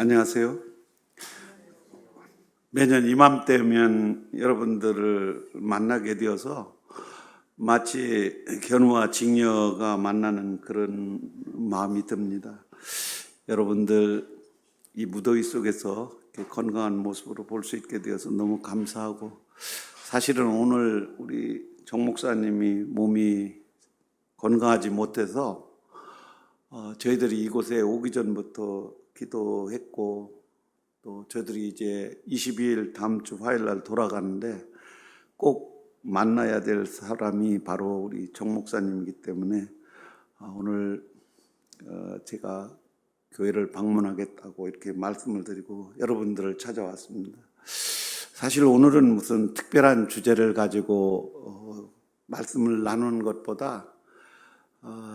안녕하세요. 매년 이맘때면 여러분들을 만나게 되어서 마치 견우와 직녀가 만나는 그런 마음이 듭니다. 여러분들 이 무더위 속에서 이렇게 건강한 모습으로 볼 수 있게 되어서 너무 감사하고, 사실은 오늘 우리 정 목사님이 몸이 건강하지 못해서 저희들이 이곳에 오기 전부터 기도했고, 또 저희들이 이제 22일 다음 주 화요일 날 돌아가는데 꼭 만나야 될 사람이 바로 우리 정 목사님이기 때문에 오늘 제가 교회를 방문하겠다고 이렇게 말씀을 드리고 여러분들을 찾아왔습니다. 사실 오늘은 무슨 특별한 주제를 가지고 말씀을 나누는 것보다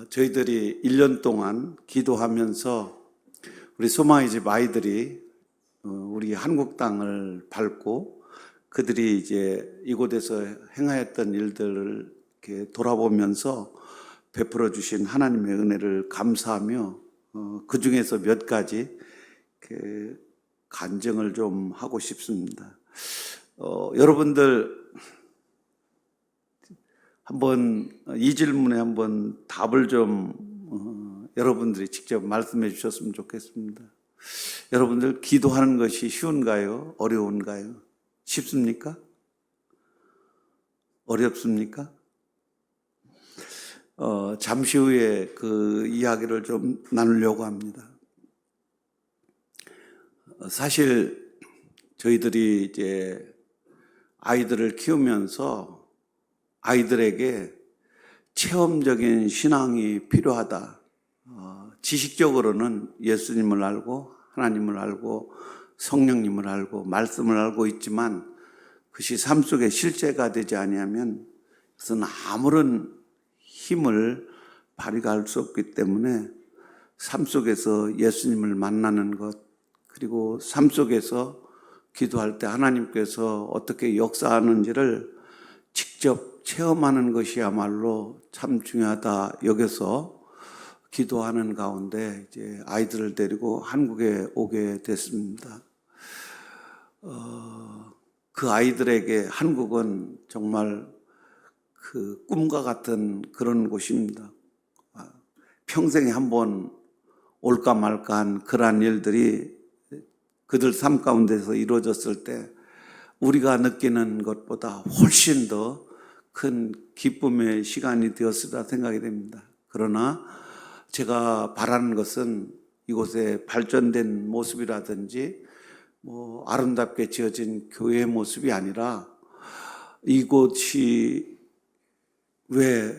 저희들이 1년 동안 기도하면서 우리 소망의 집 아이들이 우리 한국 땅을 밟고 그들이 이제 이곳에서 행하였던 일들을 이렇게 돌아보면서 베풀어 주신 하나님의 은혜를 감사하며 그 중에서 몇 가지 이렇게 간증을 좀 하고 싶습니다. 여러분들 한번 이 질문에 한번 답을 좀 여러분들이 직접 말씀해 주셨으면 좋겠습니다. 여러분들 기도하는 것이 쉬운가요? 어려운가요? 쉽습니까? 어렵습니까? 잠시 후에 그 이야기를 좀 나누려고 합니다. 사실 저희들이 이제 아이들을 키우면서 아이들에게 체험적인 신앙이 필요하다. 지식적으로는 예수님을 알고 하나님을 알고 성령님을 알고 말씀을 알고 있지만 그것이 삶 속에 실제가 되지 아니하면 그것은 아무런 힘을 발휘할 수 없기 때문에 삶 속에서 예수님을 만나는 것, 그리고 삶 속에서 기도할 때 하나님께서 어떻게 역사하는지를 직접 체험하는 것이야말로 참 중요하다 여겨서 기도하는 가운데 이제 아이들을 데리고 한국에 오게 됐습니다. 그 아이들에게 한국은 정말 그 꿈과 같은 그런 곳입니다. 평생에 한번 올까 말까한 그러한 일들이 그들 삶 가운데서 이루어졌을 때 우리가 느끼는 것보다 훨씬 더 큰 기쁨의 시간이 되었으리라 생각이 됩니다. 그러나 제가 바라는 것은 이곳에 발전된 모습이라든지 아름답게 지어진 교회의 모습이 아니라 이곳이 왜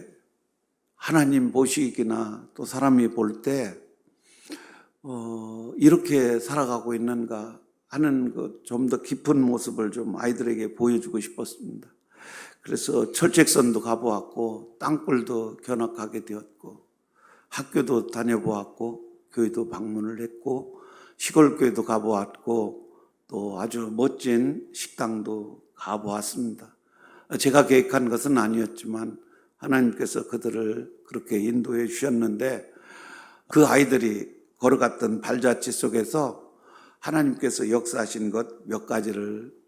하나님 보시기나 또 사람이 볼 때 이렇게 살아가고 있는가 하는 좀 더 깊은 모습을 좀 아이들에게 보여주고 싶었습니다. 그래서 철책선도 가보았고 땅굴도 견학하게 되었고 학교도 다녀보았고 교회도 방문을 했고 시골교회도 가보았고 또 아주 멋진 식당도 가보았습니다. 제가 계획한 것은 아니었지만 하나님께서 그들을 그렇게 인도해 주셨는데 그 아이들이 걸어갔던 발자취 속에서 하나님께서 역사하신 것 몇 가지를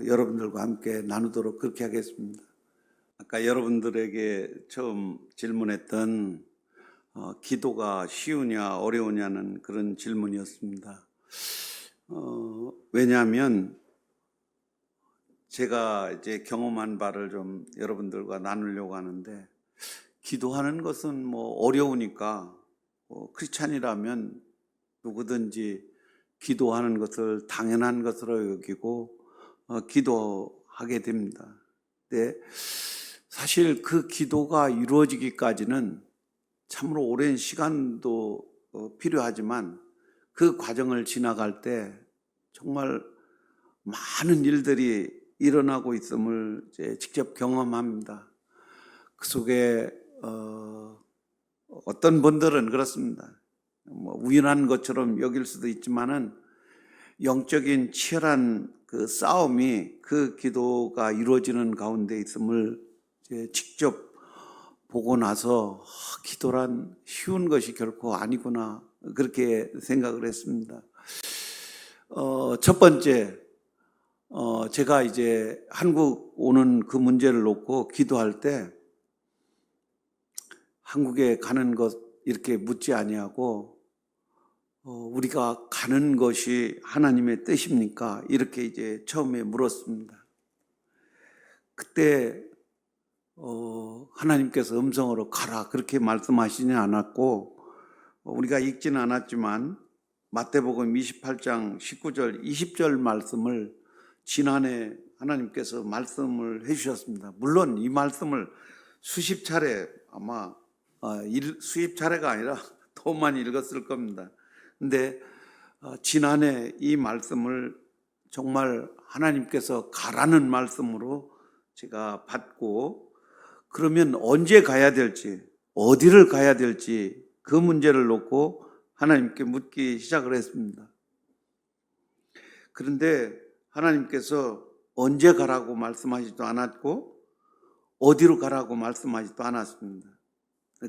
여러분들과 함께 나누도록 그렇게 하겠습니다. 아까 여러분들에게 처음 질문했던 기도가 쉬우냐 어려우냐는 그런 질문이었습니다. 왜냐하면 제가 이제 경험한 바를 좀 여러분들과 나누려고 하는데, 기도하는 것은 어려우니까 크리스찬이라면 누구든지 기도하는 것을 당연한 것으로 여기고 기도하게 됩니다. 근데 사실 그 기도가 이루어지기까지는 참으로 오랜 시간도 필요하지만 그 과정을 지나갈 때 정말 많은 일들이 일어나고 있음을 이제 직접 경험합니다. 그 속에 어떤 분들은 그렇습니다. 우연한 것처럼 여길 수도 있지만은 영적인 치열한 그 싸움이 그 기도가 이루어지는 가운데 있음을 이제 직접 보고 나서 기도란 쉬운 것이 결코 아니구나 그렇게 생각을 했습니다. 첫 번째, 제가 이제 한국 오는 그 문제를 놓고 기도할 때 한국에 가는 것 이렇게 묻지 아니하고 우리가 가는 것이 하나님의 뜻입니까? 이렇게 이제 처음에 물었습니다. 그때 하나님께서 음성으로 가라 그렇게 말씀하시지 않았고 우리가 읽지는 않았지만 마태복음 28장 19절 20절 말씀을 지난해 하나님께서 말씀을 해주셨습니다. 물론 이 말씀을 수십 차례 아마 수십 차례가 아니라 더 많이 읽었을 겁니다. 근데 지난해 이 말씀을 정말 하나님께서 가라는 말씀으로 제가 받고 그러면 언제 가야 될지 어디를 가야 될지 그 문제를 놓고 하나님께 묻기 시작을 했습니다. 그런데 하나님께서 언제 가라고 말씀하지도 않았고 어디로 가라고 말씀하지도 않았습니다.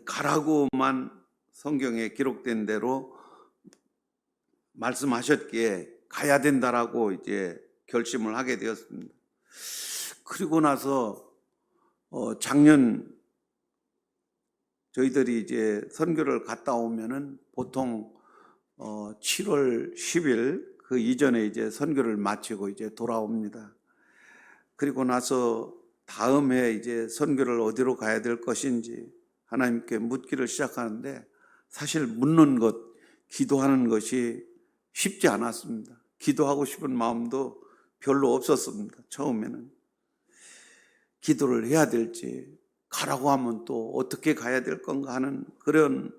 가라고만 성경에 기록된 대로 말씀하셨기에 가야 된다라고 이제 결심을 하게 되었습니다. 그리고 나서 작년 저희들이 이제 선교를 갔다 오면은 보통 7월 10일 그 이전에 이제 선교를 마치고 이제 돌아옵니다. 그리고 나서 다음에 이제 선교를 어디로 가야 될 것인지 하나님께 묻기를 시작하는데 사실 묻는 것, 기도하는 것이 쉽지 않았습니다. 기도하고 싶은 마음도 별로 없었습니다. 처음에는. 기도를 해야 될지 가라고 하면 또 어떻게 가야 될 건가 하는 그런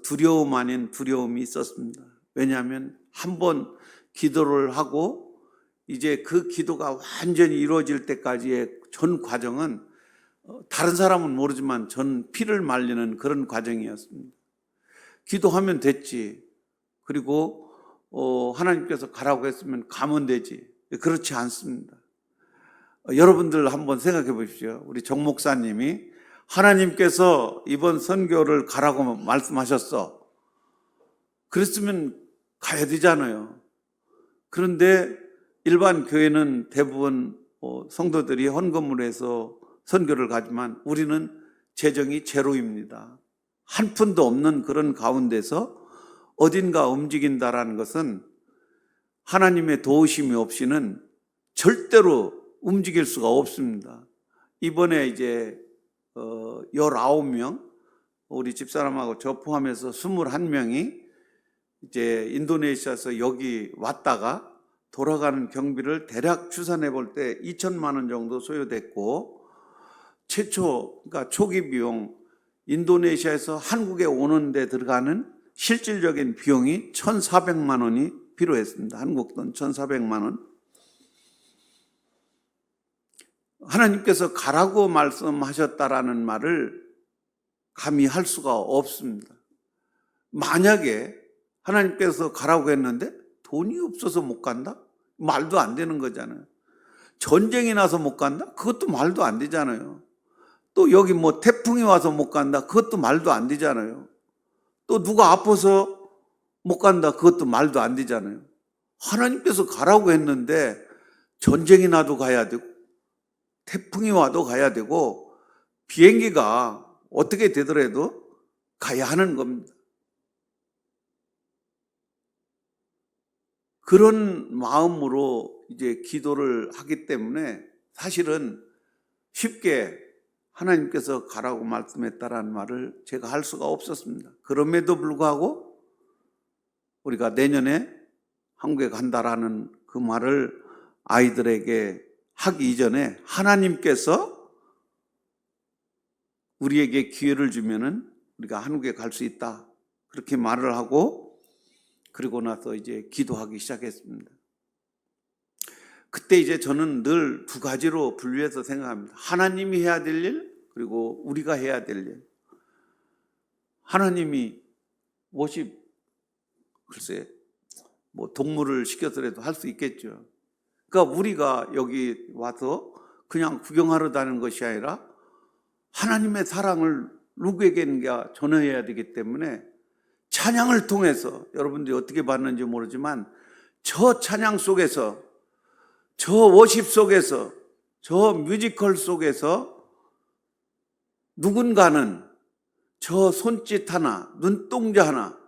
두려움 아닌 두려움이 있었습니다. 왜냐하면 한번 기도를 하고 이제 그 기도가 완전히 이루어질 때까지의 전 과정은 다른 사람은 모르지만 전 피를 말리는 그런 과정이었습니다. 기도하면 됐지. 그리고 하나님께서 가라고 했으면 가면 되지. 그렇지 않습니다. 여러분들 한번 생각해 보십시오. 우리 정 목사님이 하나님께서 이번 선교를 가라고 말씀하셨어. 그랬으면 가야 되잖아요. 그런데 일반 교회는 대부분 성도들이 헌금을 해서 선교를 가지만 우리는 재정이 제로입니다. 한 푼도 없는 그런 가운데서 어딘가 움직인다라는 것은 하나님의 도우심이 없이는 절대로 움직일 수가 없습니다. 이번에 이제 19명, 우리 집사람하고 저 포함해서 21명이 이제 인도네시아에서 여기 왔다가 돌아가는 경비를 대략 추산해 볼 때 2천만 원 정도 소요됐고 그러니까 초기 비용 인도네시아에서 한국에 오는 데 들어가는 실질적인 비용이 1,400만 원이 필요했습니다. 한국 돈 1,400만 원. 하나님께서 가라고 말씀하셨다라는 말을 감히 할 수가 없습니다. 만약에 하나님께서 가라고 했는데 돈이 없어서 못 간다? 말도 안 되는 거잖아요. 전쟁이 나서 못 간다? 그것도 말도 안 되잖아요. 또 여기 뭐 태풍이 와서 못 간다? 그것도 말도 안 되잖아요. 또 누가 아파서 못 간다? 그것도 말도 안 되잖아요. 하나님께서 가라고 했는데 전쟁이 나도 가야 되고 태풍이 와도 가야 되고 비행기가 어떻게 되더라도 가야 하는 겁니다. 그런 마음으로 이제 기도를 하기 때문에 사실은 쉽게 하나님께서 가라고 말씀했다라는 말을 제가 할 수가 없었습니다. 그럼에도 불구하고 우리가 내년에 한국에 간다라는 그 말을 아이들에게 하기 이전에 하나님께서 우리에게 기회를 주면은 우리가 한국에 갈 수 있다. 그렇게 말을 하고 그리고 나서 이제 기도하기 시작했습니다. 그때 이제 저는 늘 두 가지로 분류해서 생각합니다. 하나님이 해야 될 일, 그리고 우리가 해야 될 일. 하나님이 무엇이 글쎄 뭐 동물을 시켜서라도 할 수 있겠죠. 그러니까 우리가 여기 와서 그냥 구경하러 다니는 것이 아니라 하나님의 사랑을 누구에게인가 전해야 되기 때문에 찬양을 통해서 여러분들이 어떻게 봤는지 모르지만 저 찬양 속에서, 저 워십 속에서, 저 뮤지컬 속에서 누군가는 저 손짓 하나, 눈동자 하나,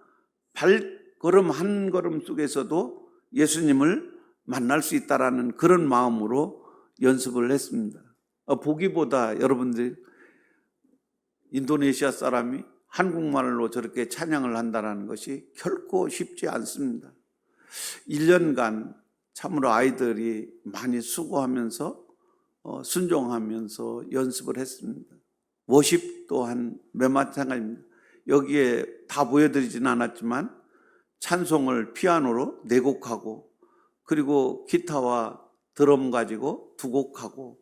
발걸음 한 걸음 속에서도 예수님을 만날 수 있다라는 그런 마음으로 연습을 했습니다. 보기보다 여러분들 인도네시아 사람이 한국말로 저렇게 찬양을 한다는 것이 결코 쉽지 않습니다. 1년간 참으로 아이들이 많이 수고하면서 순종하면서 연습을 했습니다. 워십 또한 마찬가지입니다. 여기에 다 보여드리지는 않았지만 찬송을 피아노로 4곡하고 그리고 기타와 드럼 가지고 2곡하고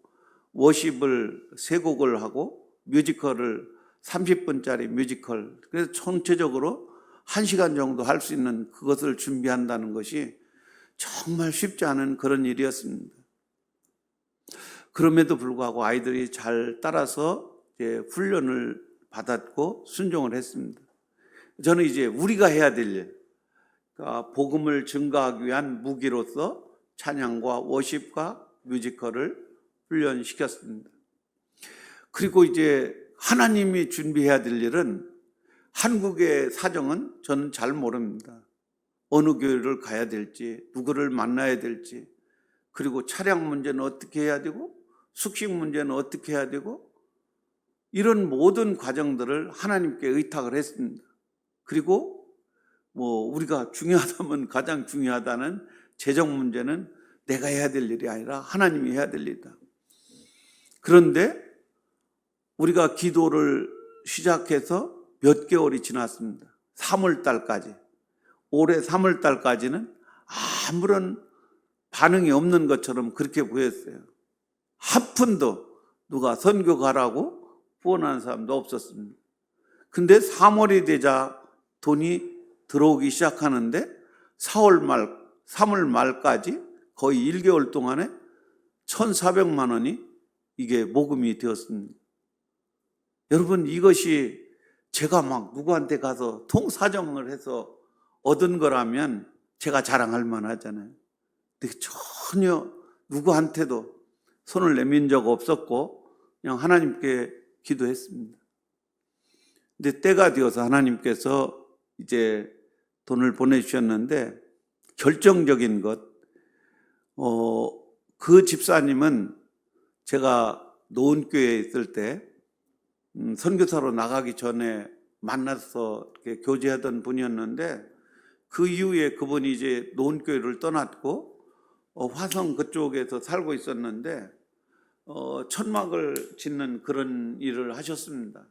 워십을 3곡을 하고 뮤지컬을 30분짜리 뮤지컬, 그래서 전체적으로 1시간 정도 할 수 있는 그것을 준비한다는 것이 정말 쉽지 않은 그런 일이었습니다. 그럼에도 불구하고 아이들이 잘 따라서 이제 훈련을 받았고 순종을 했습니다. 저는 이제 우리가 해야 될 일, 그러니까 복음을 증거하기 위한 무기로서 찬양과 워십과 뮤지컬을 훈련시켰습니다. 그리고 이제 하나님이 준비해야 될 일은, 한국의 사정은 저는 잘 모릅니다. 어느 교회를 가야 될지, 누구를 만나야 될지, 그리고 차량 문제는 어떻게 해야 되고, 숙식 문제는 어떻게 해야 되고, 이런 모든 과정들을 하나님께 의탁을 했습니다. 그리고 우리가 중요하다면 가장 중요하다는 재정 문제는 내가 해야 될 일이 아니라 하나님이 해야 될 일이다. 그런데 우리가 기도를 시작해서 몇 개월이 지났습니다. 3월 달까지. 올해 3월 달까지는 아무런 반응이 없는 것처럼 그렇게 보였어요. 한 푼도 누가 선교 가라고 후원하는 사람도 없었습니다. 근데 3월이 되자 돈이 들어오기 시작하는데 3월 말까지 거의 1개월 동안에 1,400만 원이 이게 모금이 되었습니다. 여러분, 이것이 제가 막 누구한테 가서 통사정을 해서 얻은 거라면 제가 자랑할 만하잖아요. 근데 전혀 누구한테도 손을 내민 적 없었고 그냥 하나님께 기도했습니다. 근데 때가 되어서 하나님께서 이제 돈을 보내주셨는데, 결정적인 것, 그 집사님은 제가 노은교회에 있을 때 선교사로 나가기 전에 만나서 이렇게 교제하던 분이었는데, 그 이후에 그분이 이제 노은교회를 떠났고 화성 그쪽에서 살고 있었는데 천막을 짓는 그런 일을 하셨습니다.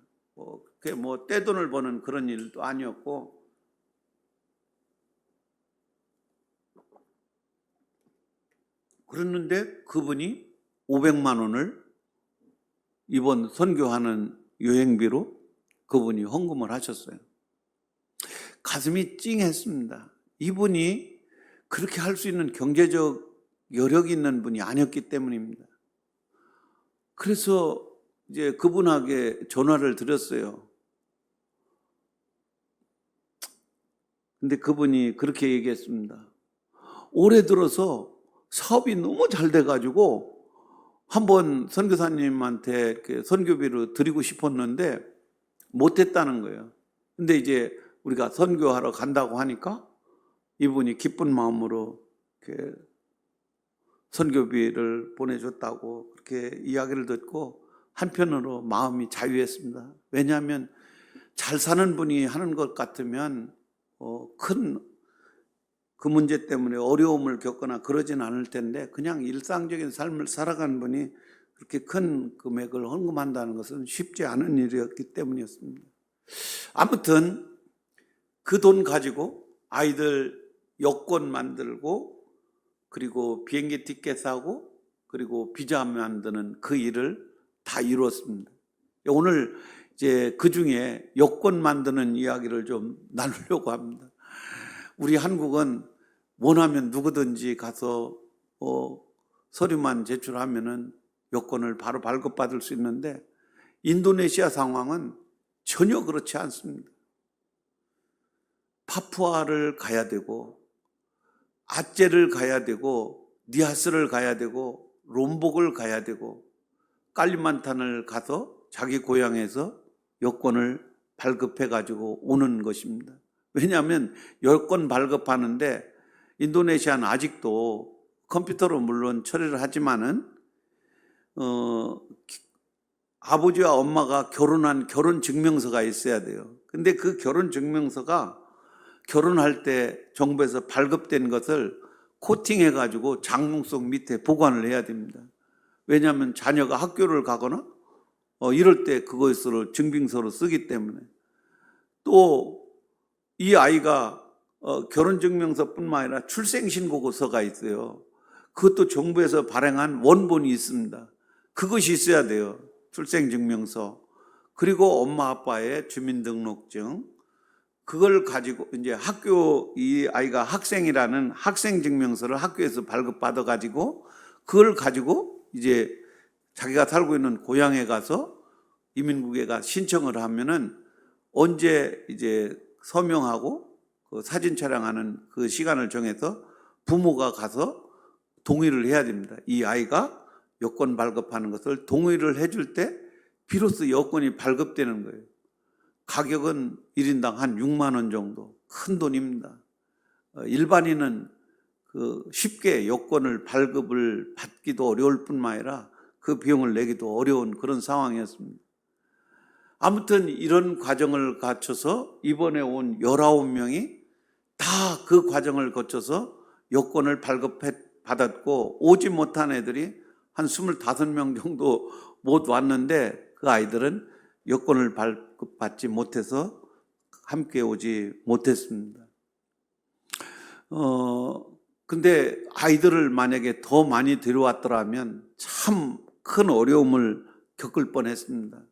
그게 떼돈을 버는 그런 일도 아니었고, 그랬는데 그분이 500만 원을 이번 선교하는 여행비로 그분이 헌금을 하셨어요. 가슴이 찡했습니다. 이분이 그렇게 할 수 있는 경제적 여력이 있는 분이 아니었기 때문입니다. 그래서 이제 그분에게 전화를 드렸어요. 근데 그분이 그렇게 얘기했습니다. 올해 들어서 사업이 너무 잘 돼가지고 한번 선교사님한테 선교비를 드리고 싶었는데 못했다는 거예요. 근데 이제 우리가 선교하러 간다고 하니까 이분이 기쁜 마음으로 이렇게 선교비를 보내줬다고 그렇게 이야기를 듣고 한편으로 마음이 자유했습니다. 왜냐하면 잘 사는 분이 하는 것 같으면 큰 그 문제 때문에 어려움을 겪거나 그러진 않을 텐데, 그냥 일상적인 삶을 살아가는 분이 그렇게 큰 금액을 헌금한다는 것은 쉽지 않은 일이었기 때문이었습니다. 아무튼 그 돈 가지고 아이들 여권 만들고 그리고 비행기 티켓 사고 그리고 비자 만드는 그 일을 다 이루었습니다. 오늘 이제 그 중에 여권 만드는 이야기를 좀 나누려고 합니다. 우리 한국은 원하면 누구든지 가서 서류만 제출하면은 여권을 바로 발급받을 수 있는데, 인도네시아 상황은 전혀 그렇지 않습니다. 파푸아를 가야 되고 아째를 가야 되고 니아스를 가야 되고 롬복을 가야 되고 깔리만탄을 가서 자기 고향에서 여권을 발급해 가지고 오는 것입니다. 왜냐하면 여권 발급하는데 인도네시아는 아직도 컴퓨터로 물론 처리를 하지만은 아버지와 엄마가 결혼한 결혼 증명서가 있어야 돼요. 근데 그 결혼 증명서가 결혼할 때 정부에서 발급된 것을 코팅해 가지고 장롱속 밑에 보관을 해야 됩니다. 왜냐하면 자녀가 학교를 가거나 이럴 때 그것으로 증빙서로 쓰기 때문에. 또 이 아이가 결혼증명서뿐만 아니라 출생신고서가 있어요. 그것도 정부에서 발행한 원본이 있습니다. 그것이 있어야 돼요. 출생증명서. 그리고 엄마 아빠의 주민등록증. 그걸 가지고 이제 이 아이가 학생이라는 학생증명서를 학교에서 발급받아 가지고 그걸 가지고 이제 자기가 살고 있는 고향에 가서 이민국에 가 신청을 하면은 언제 이제 서명하고 그 사진 촬영하는 그 시간을 정해서 부모가 가서 동의를 해야 됩니다. 이 아이가 여권 발급하는 것을 동의를 해줄 때 비로소 여권이 발급되는 거예요. 가격은 1인당 한 6만 원 정도. 큰 돈입니다. 일반인은 쉽게 여권을 발급을 받기도 어려울 뿐만 아니라 그 비용을 내기도 어려운 그런 상황이었습니다. 아무튼 이런 과정을 거쳐서 이번에 온 19명이 다 그 과정을 거쳐서 여권을 발급받았고 오지 못한 애들이 한 25명 정도 못 왔는데 그 아이들은 여권을 발급받지 못해서 함께 오지 못했습니다. 근데 아이들을 만약에 더 많이 데려왔더라면 참 큰 어려움을 겪을 뻔했습니다.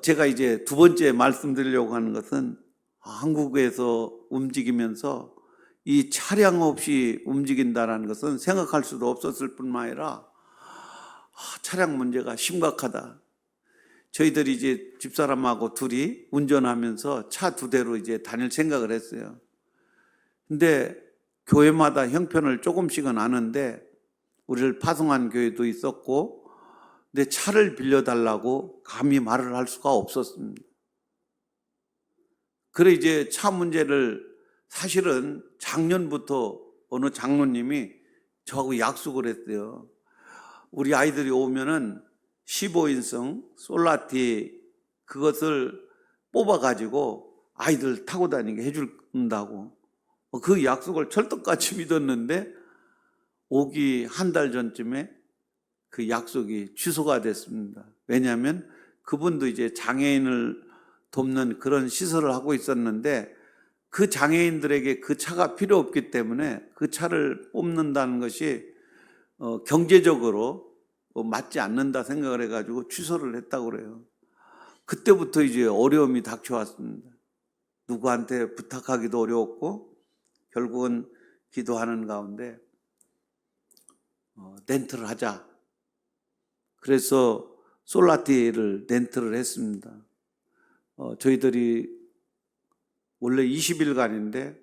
제가 이제 두 번째 말씀드리려고 하는 것은 한국에서 움직이면서 이 차량 없이 움직인다는 것은 생각할 수도 없었을 뿐만 아니라 차량 문제가 심각하다. 저희들이 이제 집사람하고 둘이 운전하면서 차 2대로 이제 다닐 생각을 했어요. 근데 교회마다 형편을 조금씩은 아는데 우리를 파송한 교회도 있었고 근데 차를 빌려달라고 감히 말을 할 수가 없었습니다. 그래 이제 차 문제를 사실은 작년부터 어느 장로님이 저하고 약속을 했어요. 우리 아이들이 오면은 15인승 솔라티 그것을 뽑아가지고 아이들 타고 다니게 해준다고. 그 약속을 철떡같이 믿었는데 오기 한 달 전쯤에 그 약속이 취소가 됐습니다. 왜냐하면 그분도 이제 장애인을 돕는 그런 시설을 하고 있었는데 그 장애인들에게 그 차가 필요 없기 때문에 그 차를 뽑는다는 것이 경제적으로 맞지 않는다 생각을 해가지고 취소를 했다고 그래요. 그때부터 이제 어려움이 닥쳐왔습니다. 누구한테 부탁하기도 어려웠고 결국은 기도하는 가운데 렌트를 하자. 그래서 솔라티를 렌트를 했습니다. 저희들이 원래 20일간인데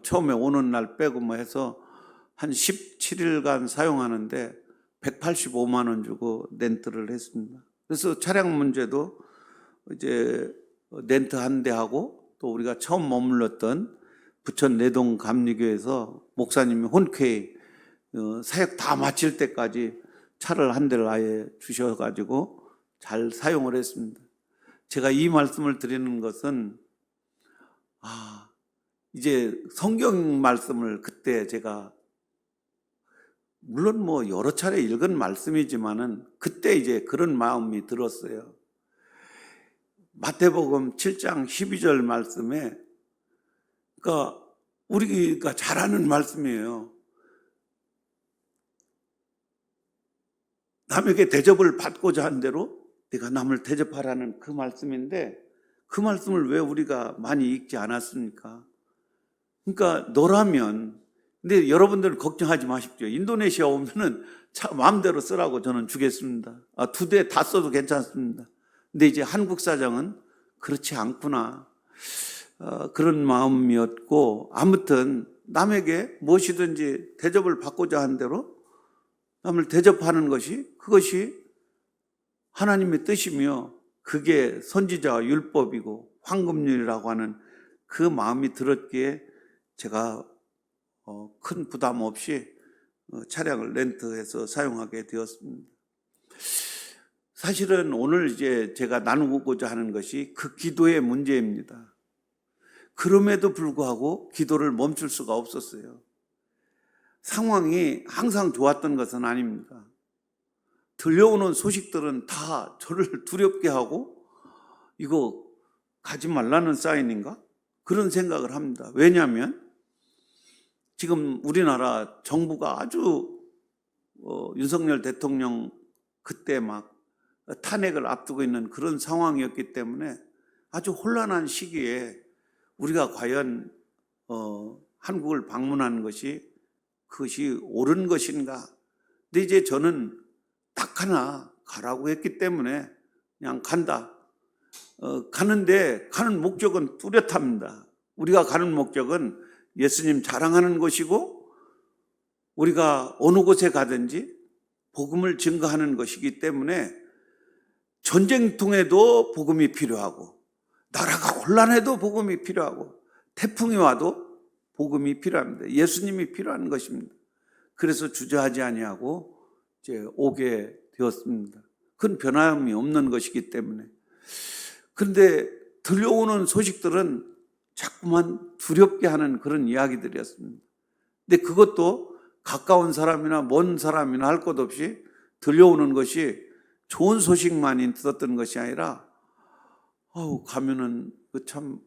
처음에 오는 날 빼고 해서 한 17일간 사용하는데 185만 원 주고 렌트를 했습니다. 그래서 차량 문제도 이제 렌트 한 대하고 또 우리가 처음 머물렀던 부천 내동 감리교에서 목사님이 혼쾌히 사역 다 마칠 때까지 차를 한 대를 아예 주셔가지고 잘 사용을 했습니다. 제가 이 말씀을 드리는 것은 이제 성경 말씀을 그때 제가 물론 여러 차례 읽은 말씀이지만은 그때 이제 그런 마음이 들었어요. 마태복음 7장 12절 말씀에 그러니까 우리가 잘 아는 말씀이에요. 남에게 대접을 받고자 한 대로 네가 남을 대접하라는 그 말씀인데 그 말씀을 왜 우리가 많이 읽지 않았습니까? 그러니까 너라면 근데 여러분들은 걱정하지 마십시오. 인도네시아 오면은 차 마음대로 쓰라고 저는 주겠습니다. 2대 다 써도 괜찮습니다. 근데 이제 한국 사정은 그렇지 않구나. 그런 마음이었고 아무튼 남에게 무엇이든지 대접을 받고자 한 대로 남을 대접하는 것이 그것이 하나님의 뜻이며 그게 선지자와 율법이고 황금률이라고 하는 그 마음이 들었기에 제가 큰 부담 없이 차량을 렌트해서 사용하게 되었습니다. 사실은 오늘 이제 제가 나누고자 하는 것이 그 기도의 문제입니다. 그럼에도 불구하고 기도를 멈출 수가 없었어요. 상황이 항상 좋았던 것은 아닙니다. 들려오는 소식들은 다 저를 두렵게 하고 이거 가지 말라는 사인인가? 그런 생각을 합니다. 왜냐하면 지금 우리나라 정부가 아주 윤석열 대통령 그때 막 탄핵을 앞두고 있는 그런 상황이었기 때문에 아주 혼란한 시기에 우리가 과연 한국을 방문하는 것이 그것이 옳은 것인가? 근데 이제 저는 딱 하나 가라고 했기 때문에 그냥 간다. 가는데 가는 목적은 뚜렷합니다. 우리가 가는 목적은 예수님 자랑하는 것이고 우리가 어느 곳에 가든지 복음을 증거하는 것이기 때문에 전쟁통에도 복음이 필요하고 나라가 혼란해도 복음이 필요하고 태풍이 와도 복음이 필요합니다. 예수님이 필요한 것입니다. 그래서 주저하지 아니하고 이제 오게 되었습니다. 그건 변함이 없는 것이기 때문에. 그런데 들려오는 소식들은 자꾸만 두렵게 하는 그런 이야기들이었습니다. 근데 그것도 가까운 사람이나 먼 사람이나 할 것 없이 들려오는 것이 좋은 소식만이 들었던 것이 아니라 가면은 참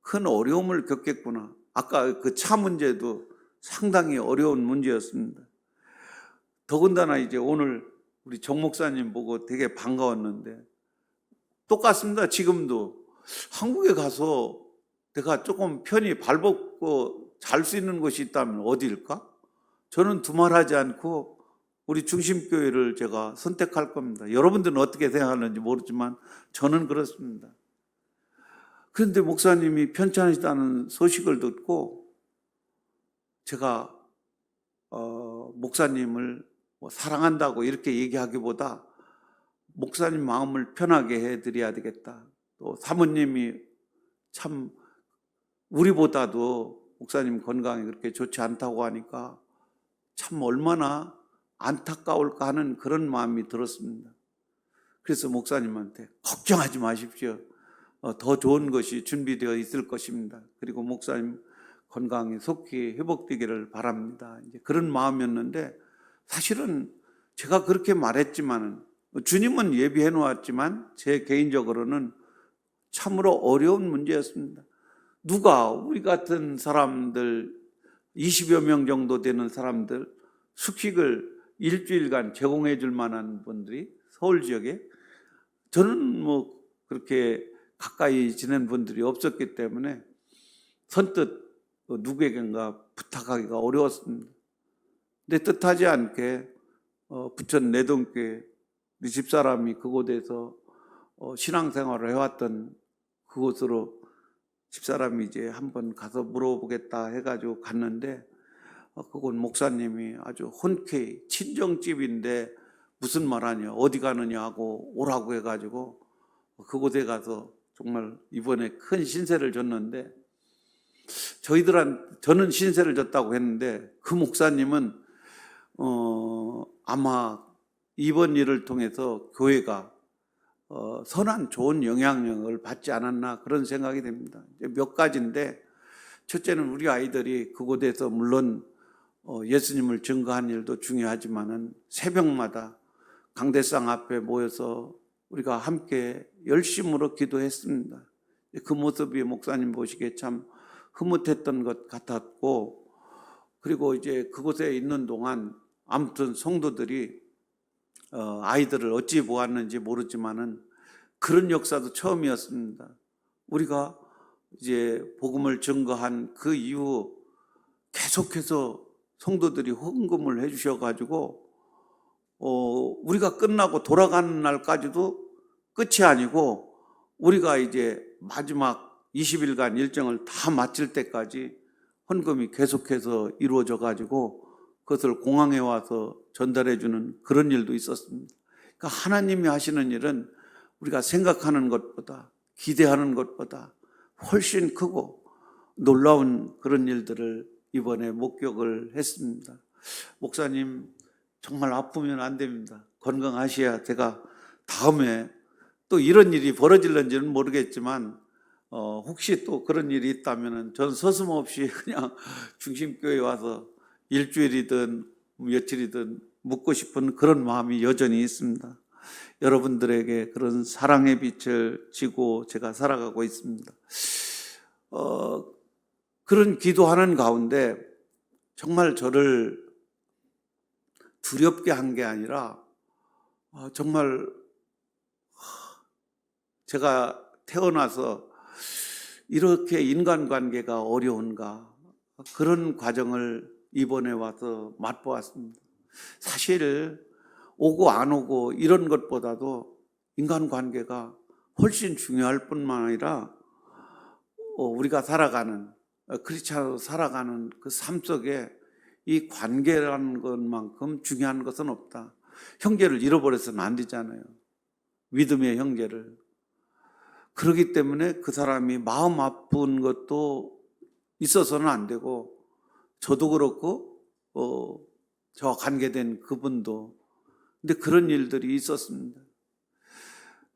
큰 어려움을 겪겠구나. 아까 그 차 문제도 상당히 어려운 문제였습니다. 더군다나 이제 오늘 우리 정 목사님 보고 되게 반가웠는데 똑같습니다. 지금도 한국에 가서 내가 조금 편히 발벗고 잘 수 있는 곳이 있다면 어디일까? 저는 두말하지 않고 우리 중심교회를 제가 선택할 겁니다. 여러분들은 어떻게 생각하는지 모르지만 저는 그렇습니다. 그런데 목사님이 편찮으시다는 소식을 듣고 제가 목사님을 사랑한다고 이렇게 얘기하기보다 목사님 마음을 편하게 해드려야 되겠다. 또 사모님이 참 우리보다도 목사님 건강이 그렇게 좋지 않다고 하니까 참 얼마나 안타까울까 하는 그런 마음이 들었습니다. 그래서 목사님한테 걱정하지 마십시오. 더 좋은 것이 준비되어 있을 것입니다. 그리고 목사님 건강이 속히 회복되기를 바랍니다. 이제 그런 마음이었는데 사실은 제가 그렇게 말했지만은 주님은 예비해 놓았지만 제 개인적으로는 참으로 어려운 문제였습니다. 누가 우리 같은 사람들 20여 명 정도 되는 사람들 숙식을 일주일간 제공해 줄 만한 분들이 서울 지역에 저는 뭐 그렇게 가까이 지낸 분들이 없었기 때문에 선뜻 누구에겐가 부탁하기가 어려웠습니다. 근데 뜻하지 않게 부천 내동교회 우리 집사람이 그곳에서 신앙생활을 해왔던 그곳으로 집사람이 이제 한번 가서 물어보겠다 해가지고 갔는데 그곳 목사님이 아주 흔쾌히 친정집인데 무슨 말하냐 어디 가느냐 하고 오라고 해가지고 그곳에 가서 정말 이번에 큰 신세를 졌는데 저는 신세를 졌다고 했는데 그 목사님은 아마 이번 일을 통해서 교회가 선한 좋은 영향력을 받지 않았나 그런 생각이 됩니다. 몇 가지인데 첫째는 우리 아이들이 그곳에서 물론 예수님을 증거한 일도 중요하지만은 새벽마다 강대상 앞에 모여서 우리가 함께 열심으로 기도했습니다. 그 모습이 목사님 보시기에 참 흐뭇했던 것 같았고 그리고 이제 그곳에 있는 동안 아무튼 성도들이 아이들을 어찌 보았는지 모르지만은 그런 역사도 처음이었습니다. 우리가 이제 복음을 증거한 그 이후 계속해서 성도들이 헌금을 해주셔가지고 우리가 끝나고 돌아가는 날까지도 끝이 아니고 우리가 이제 마지막 20일간 일정을 다 마칠 때까지 헌금이 계속해서 이루어져 가지고 그것을 공항에 와서 전달해 주는 그런 일도 있었습니다. 그러니까 하나님이 하시는 일은 우리가 생각하는 것보다, 기대하는 것보다 훨씬 크고 놀라운 그런 일들을 이번에 목격을 했습니다. 목사님 정말 아프면 안 됩니다. 건강하셔야 제가 다음에 또 이런 일이 벌어질는지는 모르겠지만 혹시 또 그런 일이 있다면 전 서슴없이 그냥 중심교회에 와서 일주일이든 며칠이든 묵고 싶은 그런 마음이 여전히 있습니다. 여러분들에게 그런 사랑의 빛을 지고 제가 살아가고 있습니다. 그런 기도하는 가운데 정말 저를 두렵게 한 게 아니라 정말 제가 태어나서 이렇게 인간관계가 어려운가 그런 과정을 이번에 와서 맛보았습니다. 사실 오고 안 오고 이런 것보다도 인간관계가 훨씬 중요할 뿐만 아니라 우리가 살아가는 크리스찬으로 살아가는 그 삶 속에 이 관계라는 것만큼 중요한 것은 없다. 형제를 잃어버려서는 안 되잖아요. 믿음의 형제를. 그렇기 때문에 그 사람이 마음 아픈 것도 있어서는 안 되고 저도 그렇고 저와 관계된 그분도 근데 그런 일들이 있었습니다.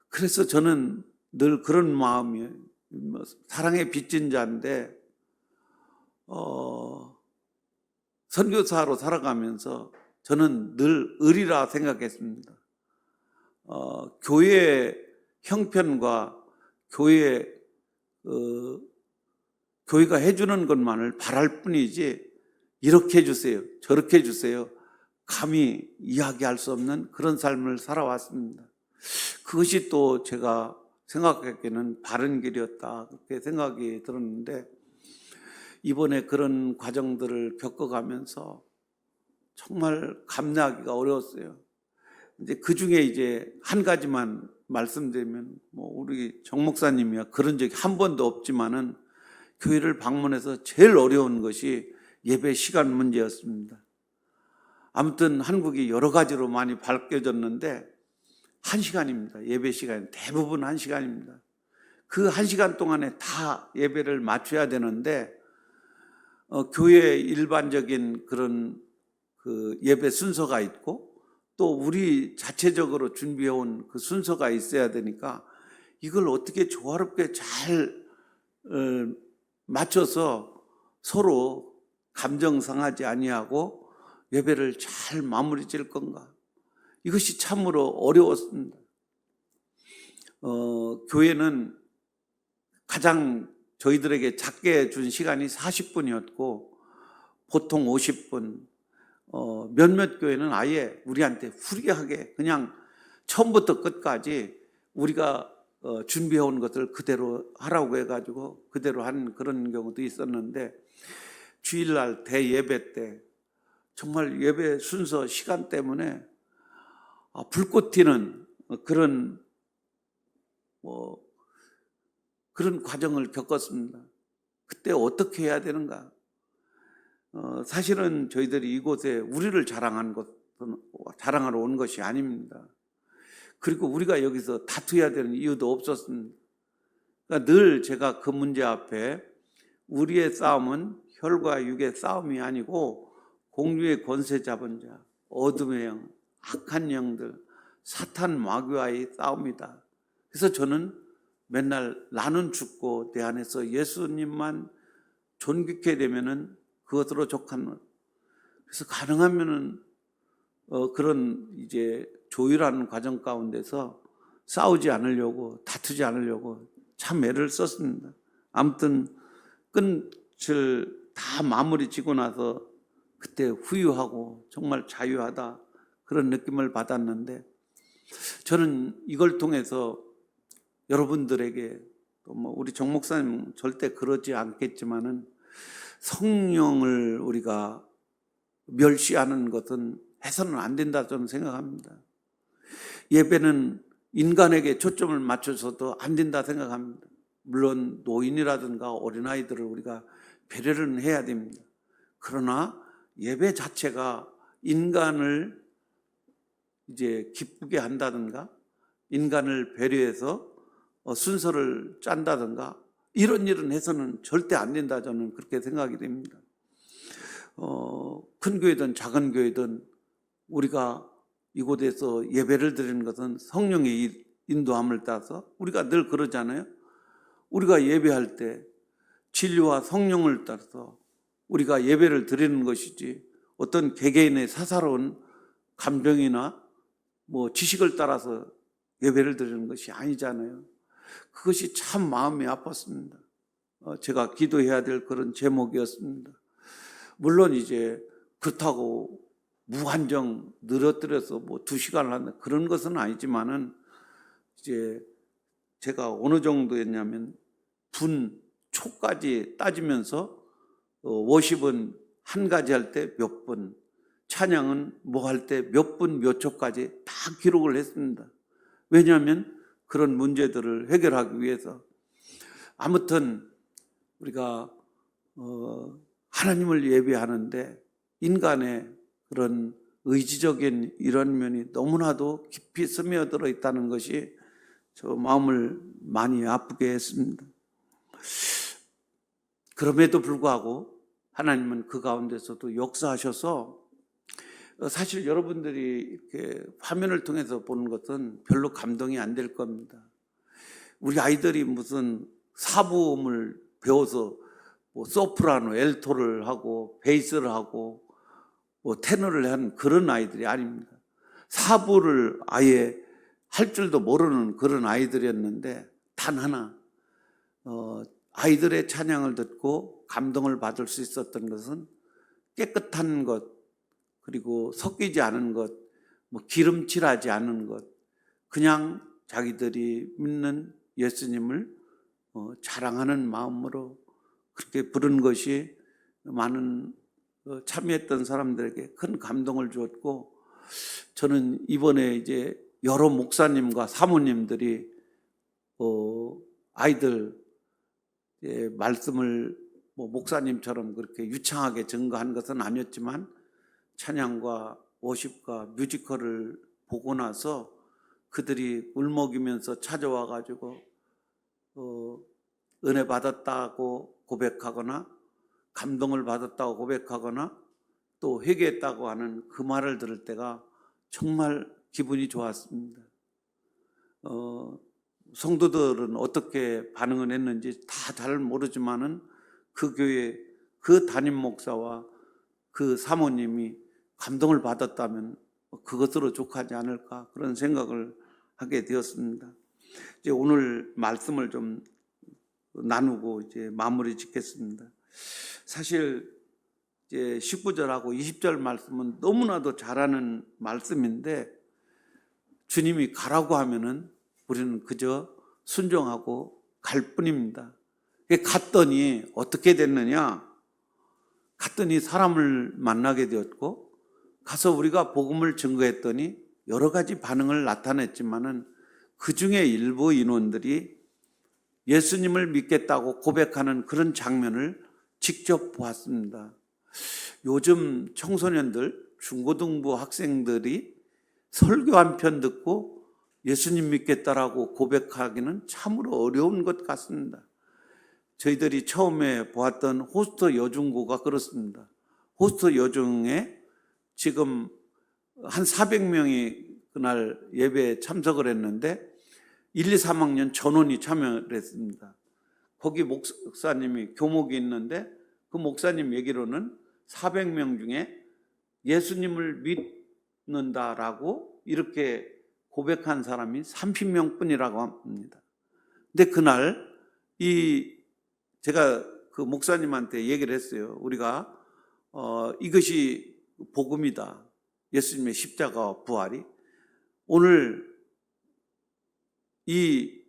그래서 저는 늘 그런 마음이에요. 사랑에 빚진 자인데 선교사로 살아가면서 저는 늘 의리라 생각했습니다. 교회의 형편과 교회가 해주는 것만을 바랄 뿐이지 이렇게 해주세요, 저렇게 해주세요 감히 이야기할 수 없는 그런 삶을 살아왔습니다. 그것이 또 제가 생각하기에는 바른 길이었다 그렇게 생각이 들었는데 이번에 그런 과정들을 겪어가면서 정말 감내하기가 어려웠어요. 이제 그 중에 이제 한 가지만 말씀드리면 우리 정 목사님이야 그런 적이 한 번도 없지만은 교회를 방문해서 제일 어려운 것이 예배 시간 문제였습니다. 아무튼 한국이 여러 가지로 많이 바뀌어졌는데 1시간입니다. 예배 시간이 대부분 1시간입니다. 그 1시간 동안에 다 예배를 맞춰야 되는데 교회 일반적인 그런 그 예배 순서가 있고 또 우리 자체적으로 준비해온 그 순서가 있어야 되니까 이걸 어떻게 조화롭게 잘 맞춰서 서로 감정 상하지 아니하고 예배를 잘 마무리 질 건가 이것이 참으로 어려웠습니다. 교회는 가장 저희들에게 작게 준 시간이 40분이었고 보통 50분 몇몇 교회는 아예 우리한테 후리하게 그냥 처음부터 끝까지 우리가 준비해온 것을 그대로 하라고 해가지고 그대로 한 그런 경우도 있었는데 주일날 대예배 때 정말 예배 순서 시간 때문에 불꽃 튀는 그런 과정을 겪었습니다. 그때 어떻게 해야 되는가? 사실은 저희들이 이곳에 우리를 자랑하러 온 것이 아닙니다. 그리고 우리가 여기서 다투어야 되는 이유도 없었습니다. 그러니까 늘 제가 그 문제 앞에 우리의 싸움은 혈과 육의 싸움이 아니고 공유의 권세 잡은 자, 어둠의 영, 악한 영들, 사탄 마귀와의 싸움이다. 그래서 저는 맨날 나는 죽고 내 안에서 예수님만 존귀케 되면은 그것으로 족한. 그래서 가능하면은 그런 이제 조율하는 과정 가운데서 싸우지 않으려고 다투지 않으려고 참 애를 썼습니다. 아무튼 끝을 다 마무리 지고 나서 그때 후유하고 정말 자유하다 그런 느낌을 받았는데 저는 이걸 통해서 여러분들에게 또 우리 정 목사님 절대 그러지 않겠지만은 성령을 우리가 멸시하는 것은 해서는 안 된다 저는 생각합니다. 예배는 인간에게 초점을 맞춰서도 안 된다 생각합니다. 물론 노인이라든가 어린아이들을 우리가 배려는 해야 됩니다. 그러나 예배 자체가 인간을 이제 기쁘게 한다든가 인간을 배려해서 순서를 짠다든가 이런 일은 해서는 절대 안 된다, 저는 그렇게 생각이 됩니다. 큰 교회든 작은 교회든 우리가 이곳에서 예배를 드리는 것은 성령의 인도함을 따라서 우리가 늘 그러잖아요. 우리가 예배할 때 진리와 성령을 따라서 우리가 예배를 드리는 것이지 어떤 개개인의 사사로운 감정이나 지식을 따라서 예배를 드리는 것이 아니잖아요. 그것이 참 마음이 아팠습니다. 제가 기도해야 될 그런 제목이었습니다. 물론 이제 그렇다고 무한정 늘어뜨려서 2시간을 한다 그런 것은 아니지만은 이제 제가 어느 정도였냐면 초까지 따지면서 워십은 한 가지 할 때 몇 분, 찬양은 할 때 몇 분, 몇 초까지 다 기록을 했습니다. 왜냐하면 그런 문제들을 해결하기 위해서. 아무튼 우리가 하나님을 예배하는데 인간의 그런 의지적인 이런 면이 너무나도 깊이 스며들어 있다는 것이 저 마음을 많이 아프게 했습니다. 그럼에도 불구하고 하나님은 그 가운데서도 역사하셔서 사실 여러분들이 이렇게 화면을 통해서 보는 것은 별로 감동이 안 될 겁니다. 우리 아이들이 무슨 사부음을 배워서 소프라노, 엘토를 하고 베이스를 하고 테너를 한 그런 아이들이 아닙니다. 사부를 아예 할 줄도 모르는 그런 아이들이었는데 단 하나 아이들의 찬양을 듣고 감동을 받을 수 있었던 것은 깨끗한 것, 그리고 섞이지 않은 것, 기름칠하지 않은 것, 그냥 자기들이 믿는 예수님을 자랑하는 마음으로 그렇게 부른 것이 많은 참여했던 사람들에게 큰 감동을 주었고, 저는 이번에 이제 여러 목사님과 사모님들이 아이들 말씀을 목사님처럼 그렇게 유창하게 증거한 것은 아니었지만 찬양과 워십과 뮤지컬을 보고 나서 그들이 울먹이면서 찾아와 가지고 은혜 받았다고 고백하거나 감동을 받았다고 고백하거나 또 회개했다고 하는 그 말을 들을 때가 정말 기분이 좋았습니다. 성도들은 어떻게 반응을 했는지 다 잘 모르지만은 그 교회 그 담임 목사와 그 사모님이 감동을 받았다면 그것으로 족하지 않을까 그런 생각을 하게 되었습니다. 이제 오늘 말씀을 좀 나누고 이제 마무리 짓겠습니다. 사실 이제 19절하고 20절 말씀은 너무나도 잘하는 말씀인데 주님이 가라고 하면은 우리는 그저 순종하고 갈 뿐입니다. 갔더니 어떻게 됐느냐? 갔더니 사람을 만나게 되었고 가서 우리가 복음을 증거했더니 여러 가지 반응을 나타냈지만은 그 중에 일부 인원들이 예수님을 믿겠다고 고백하는 그런 장면을 직접 보았습니다. 요즘 청소년들, 중고등부 학생들이 설교 한 편 듣고 예수님 믿겠다라고 고백하기는 참으로 어려운 것 같습니다. 저희들이 처음에 보았던 호스터 여중고가 그렇습니다. 호스터 여중에 지금 한 400명이 그날 예배에 참석을 했는데 1, 2, 3학년 전원이 참여를 했습니다. 거기 목사님이 교목이 있는데 그 목사님 얘기로는 400명 중에 예수님을 믿는다라고 이렇게 고백한 사람이 30명 뿐이라고 합니다. 근데 그날 제가 그 목사님한테 얘기를 했어요. 우리가 이것이 복음이다. 예수님의 십자가와 부활이. 오늘 이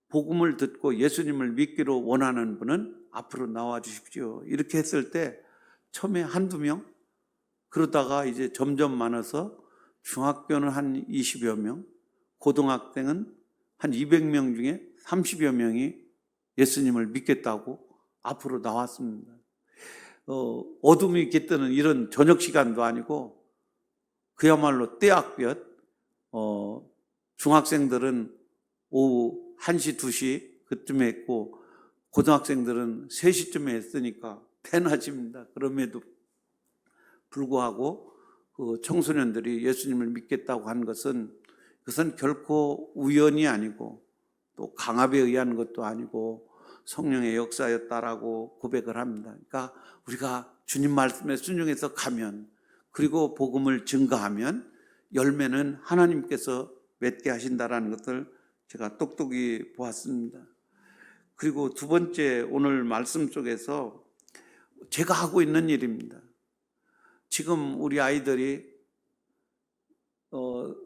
복음을 듣고 예수님을 믿기로 원하는 분은 앞으로 나와 주십시오. 이렇게 했을 때 처음에 한두 명, 그러다가 이제 점점 많아서 중학교는 한 20여 명, 고등학생은 한 200명 중에 30여 명이 예수님을 믿겠다고 앞으로 나왔습니다. 어둠이 깃드는 이런 저녁 시간도 아니고 그야말로 때학볕, 중학생들은 오후 1시, 2시 그쯤에 했고 고등학생들은 3시쯤에 했으니까 대낮입니다. 그럼에도 불구하고 그 청소년들이 예수님을 믿겠다고 한 것은 그것은 결코 우연이 아니고 또 강압에 의한 것도 아니고 성령의 역사였다라고 고백을 합니다. 그러니까 우리가 주님 말씀에 순종해서 가면 그리고 복음을 증거하면 열매는 하나님께서 맺게 하신다라는 것을 제가 똑똑히 보았습니다. 그리고 두 번째 오늘 말씀 속에서 제가 하고 있는 일입니다. 지금 우리 아이들이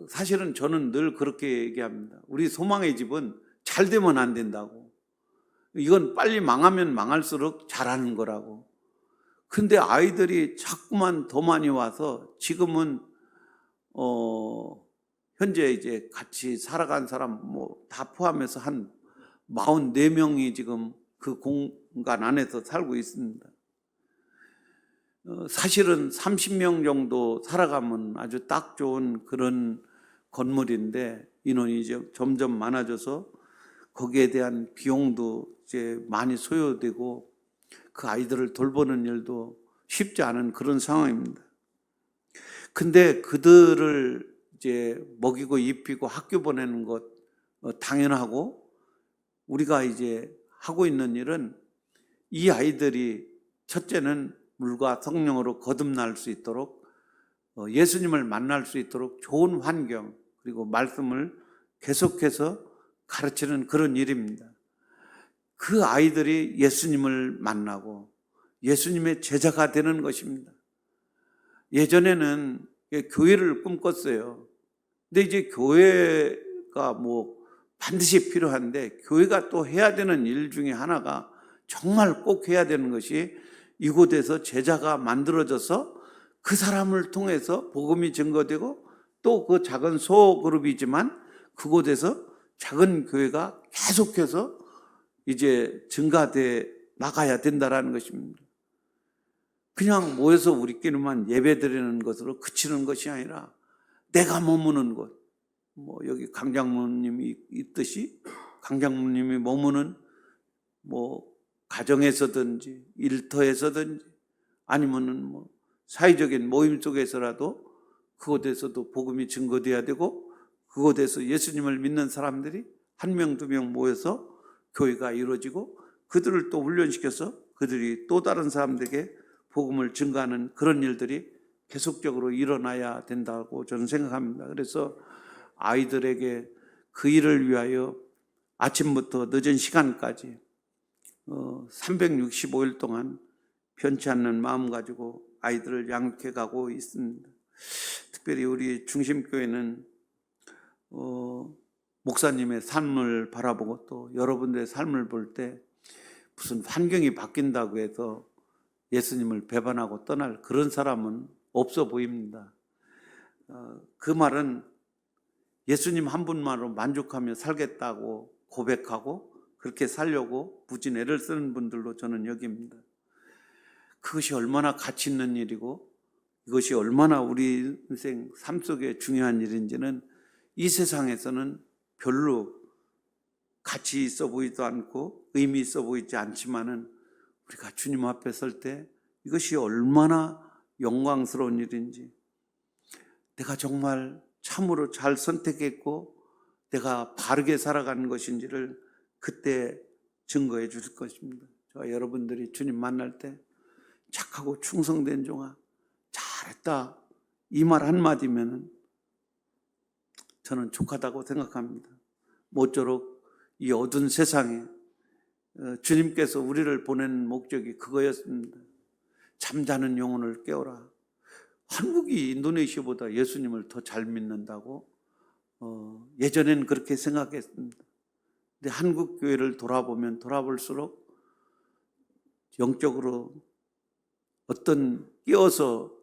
사실은 저는 늘 그렇게 얘기합니다. 우리 소망의 집은 잘 되면 안 된다고. 이건 빨리 망하면 망할수록 잘하는 거라고. 근데 아이들이 자꾸만 더 많이 와서 지금은 현재 이제 같이 살아간 사람 뭐 다 포함해서 한 44명이 지금 그 공간 안에서 살고 있습니다. 사실은 30명 정도 살아가면 아주 딱 좋은 그런 건물인데 인원이 점점 많아져서 거기에 대한 비용도 이제 많이 소요되고 그 아이들을 돌보는 일도 쉽지 않은 그런 상황입니다. 근데 그들을 이제 먹이고 입히고 학교 보내는 것 당연하고 우리가 이제 하고 있는 일은 이 아이들이 첫째는 물과 성령으로 거듭날 수 있도록 예수님을 만날 수 있도록 좋은 환경 그리고 말씀을 계속해서 가르치는 그런 일입니다. 그 아이들이 예수님을 만나고 예수님의 제자가 되는 것입니다. 예전에는 교회를 꿈꿨어요. 근데 이제 교회가 뭐 반드시 필요한데 교회가 또 해야 되는 일 중에 하나가 정말 꼭 해야 되는 것이 이곳에서 제자가 만들어져서 그 사람을 통해서 복음이 증거되고 또 그 작은 소그룹이지만 그곳에서 작은 교회가 계속해서 이제 증가돼 나가야 된다라는 것입니다. 그냥 모여서 우리끼리만 예배드리는 것으로 그치는 것이 아니라 내가 머무는 곳, 뭐 여기 강장모님이 있듯이 강장모님이 머무는 뭐 가정에서든지 일터에서든지 아니면은 뭐 사회적인 모임 속에서라도 그곳에서도 복음이 증거돼야 되고 그곳에서 예수님을 믿는 사람들이 한 명, 두 명 모여서 교회가 이루어지고 그들을 또 훈련시켜서 그들이 또 다른 사람들에게 복음을 증거하는 그런 일들이 계속적으로 일어나야 된다고 저는 생각합니다. 그래서 아이들에게 그 일을 위하여 아침부터 늦은 시간까지 365일 동안 변치 않는 마음 가지고 아이들을 양육해 가고 있습니다. 특별히 우리 중심교회는 목사님의 삶을 바라보고 또 여러분들의 삶을 볼 때 무슨 환경이 바뀐다고 해서 예수님을 배반하고 떠날 그런 사람은 없어 보입니다. 그 말은 예수님 한 분만으로 만족하며 살겠다고 고백하고 그렇게 살려고 무진 애를 쓰는 분들로 저는 여깁니다. 그것이 얼마나 가치 있는 일이고 이것이 얼마나 우리 인생 삶 속에 중요한 일인지는 이 세상에서는 별로 가치 있어 보이지도 않고 의미 있어 보이지 않지만은 우리가 주님 앞에 설 때 이것이 얼마나 영광스러운 일인지 내가 정말 참으로 잘 선택했고 내가 바르게 살아가는 것인지를 그때 증거해 줄 것입니다. 저와 여러분들이 주님 만날 때 착하고 충성된 종아 잘했다 이 말 한마디면 저는 족하다고 생각합니다. 모쪼록 이 어두운 세상에 주님께서 우리를 보낸 목적이 그거였습니다. 잠자는 영혼을 깨워라. 한국이 인도네시아보다 예수님을 더 잘 믿는다고 예전엔 그렇게 생각했습니다. 근데 한국 교회를 돌아보면 돌아볼수록 영적으로 어떤 끼어서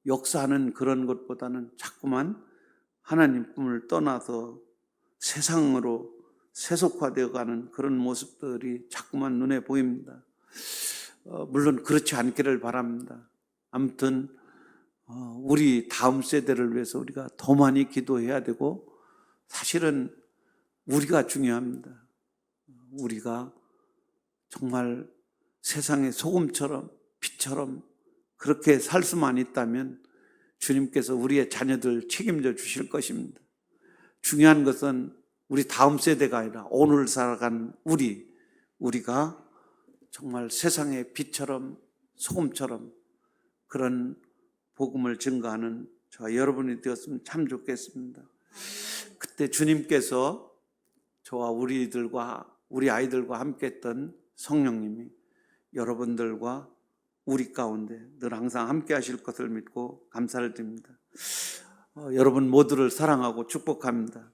역사하는 그런 것보다는 자꾸만 하나님 꿈을 떠나서 세상으로 세속화되어 가는 그런 모습들이 자꾸만 눈에 보입니다. 물론 그렇지 않기를 바랍니다. 아무튼 우리 다음 세대를 위해서 우리가 더 많이 기도해야 되고, 사실은 우리가 중요합니다. 우리가 정말 세상의 소금처럼 빛처럼 그렇게 살 수만 있다면 주님께서 우리의 자녀들 책임져 주실 것입니다. 중요한 것은 우리 다음 세대가 아니라 오늘 살아간 우리가 정말 세상의 빛처럼 소금처럼 그런 복음을 증거하는 저와 여러분이 되었으면 참 좋겠습니다. 그때 주님께서 저와 우리 아이들과 함께 했던 성령님이 여러분들과 우리 가운데 늘 항상 함께 하실 것을 믿고 감사를 드립니다. 여러분 모두를 사랑하고 축복합니다.